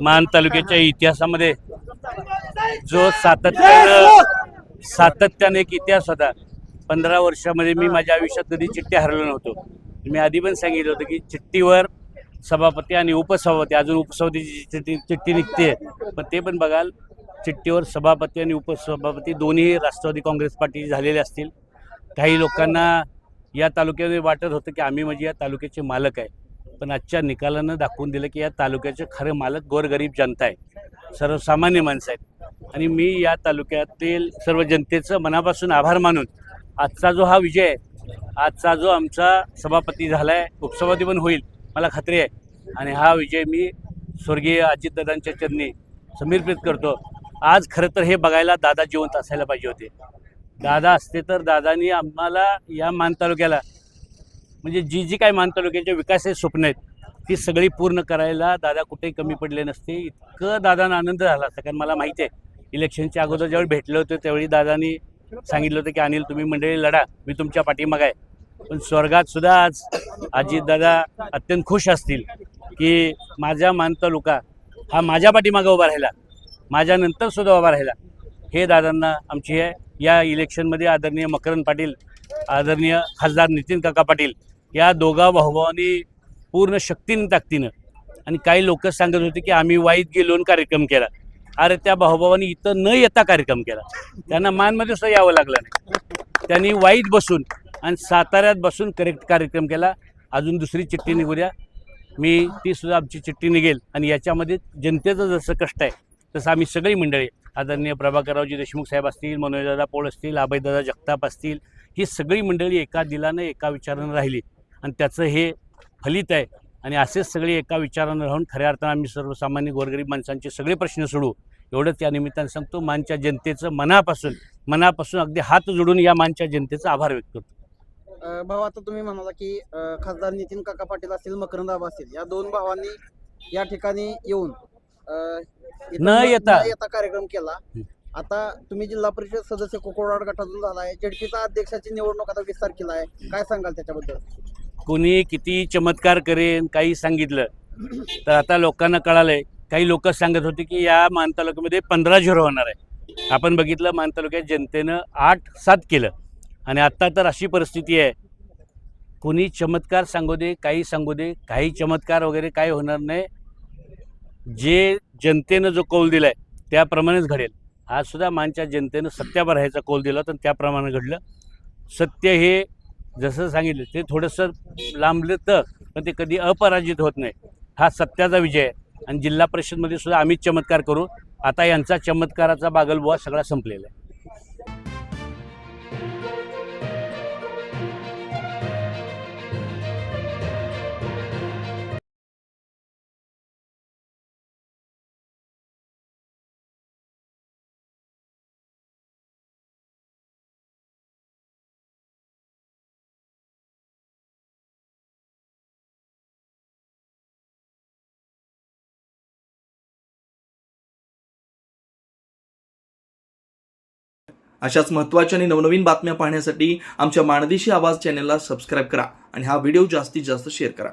मान तालुक्याच्या इतिहासामध्ये जो सातत्याने एक इतिहास होता. 15 वर्षामध्ये मी माझ्या आयुष्यात कधी चिठ्ठी हरलो नव्हतो. मी आधी पण सांगितलं होतं की चिठ्ठीवर सभापती आणि उपसभापती, अजून उपसभापतीची चिठ्ठी निघते, पण ते पण बघाल चिठ्ठीवर सभापती आणि उपसभापती दोन्ही राष्ट्रवादी काँग्रेस पार्टी झालेले असतील. काही लोकांना या तालुक्यामध्ये वाटत होतं की आम्ही म्हणजे या तालुक्याचे मालक आहे, पण आजच्या निकालानं दाखवून दिलं की या तालुक्याचे खरे मालक गोरगरीब जनता आहे, सर्वसामान्य माणसं आहेत. आणि मी या तालुक्यातील सर्व जनतेचं मनापासून आभार मानून आजचा जो हा विजय आहे, आजचा जो आमचा सभापती झाला आहे, उपसभापती पण होईल मला खात्री आहे, आणि हा विजय मी स्वर्गीय अजितदादांच्या चरणी समर्पित करतो. आज खरं तर हे बघायला दादा जिवंत असायला पाहिजे होते. दादा असते तर दादानी आम्हाला या मान तालुक्याला म्हणजे जी काही मान तालुक्याचे विकासाचे स्वप्न आहेत ती सगळी पूर्ण करायला दादा कुठेही कमी पडले नसते. इतकं दादांना आनंद झाला असता, कारण मला माहिती आहे इलेक्शनच्या अगोदर ज्यावेळी भेटलं होतं त्यावेळी दादानी सांगितलं होतं की अनिल तुम्ही मंडळी लढा, मी तुमच्या पाठीमागे आहे. पण स्वर्गात सुद्धा आज अजितदादा अत्यंत खुश असतील की माझा मान तालुका हा माझ्या पाठीमागे उभा राहिला, माझ्यानंतर सुद्धा उभा राहिला. हे दादांना आमची आहे. या इलेक्शनमध्ये आदरणीय मकरंद पाटील, आदरणीय खासदार नितीन काका पाटील या दोघा भाऊभावांनी पूर्ण शक्तीनं ताकदीनं, आणि काही लोक सांगत होते की आम्ही वाईत गेलो कार्यक्रम केला. अरे त्या भाऊभावांनी इथं न येता कार्यक्रम केला, त्यांना मानमध्ये सुद्धा यावं लागलं नाही. त्यांनी वाईत बसून आणि साताऱ्यात बसून करेक्ट कार्यक्रम केला. अजून दुसरी चिठ्ठी निघू द्या, मी ती सुद्धा आमची चिठ्ठी निघेल. आणि याच्यामध्ये जनतेचं जसं कष्ट आहे तसं आम्ही सगळी मंडळी, आदरणीय प्रभाकररावजी देशमुख साहेब असतील, मनोजदादा पोळ असतील, अभयदादा जगताप असतील, ही सगळी मंडळी एका दिलानं एका विचारानं राहिली आणि त्याचं हे फलित आहे. आणि असेच सगळे एका विचारानं राहून खऱ्या अर्थानं आम्ही सर्वसामान्य गोरगरीब माणसांचे सगळे प्रश्न सोडवू एवढंच या निमित्तानं सांगतो. मानच्या जनतेचं मनापासून अगदी हात जोडून या मानच्या जनतेचा आभार व्यक्त करतो. भाऊ, आता तुम्ही म्हणाला की खासदार नितीन काका पाटील असतील, मकरंद आबा असतील, या दोन भावांनी या ठिकाणी येऊन न येता कार्यक्रम केला. आता तुम्ही जिल्हा परिषद सदस्य कोकोडाड गटातून झालाय, जेडपीचा अध्यक्षाची निवडणूक आता 20 तारखेला आहे, काय सांगाल त्याच्याबद्दल? कोणी किती चमत्कार करेन काही सांगितलं तर आता लोकांना कळालंय. काही लोक सांगत होते की या मान तालुक्यामध्ये 15-0 होणार आहे. आपण बघितलं मान तालुक्यात जनतेनं 8-7 केलं, आणि आत्ता तर अशी परिस्थिती आहे, कोणी चमत्कार सांगू दे, काही सांगू दे, काही चमत्कार वगैरे काही होणार नाही. जे जनतेनं जो कौल दिला आहे त्याप्रमाणेच घडेल. आज सुद्धा मानच्या जनतेनं सत्यावर राहायचा कौल दिला तर त्याप्रमाणे घडलं. सत्य हे जसं सांगितलं ते थोडंसं लांबलं तर पण ते कधी अपराजित होत नाही. हा सत्याचा विजय आहे. आणि जिल्हा परिषदमध्ये सुद्धा आम्हीच चमत्कार करू. आता यांचा चमत्काराचा बागलबुवा सगळा संपलेला आहे. अशाच महत्त्वाच्या आणि नवनवीन बातम्या पाहण्यासाठी आमच्या माणदेशी आवाज चॅनलला सबस्क्राईब करा आणि हा व्हिडिओ जास्तीत जास्त शेअर करा.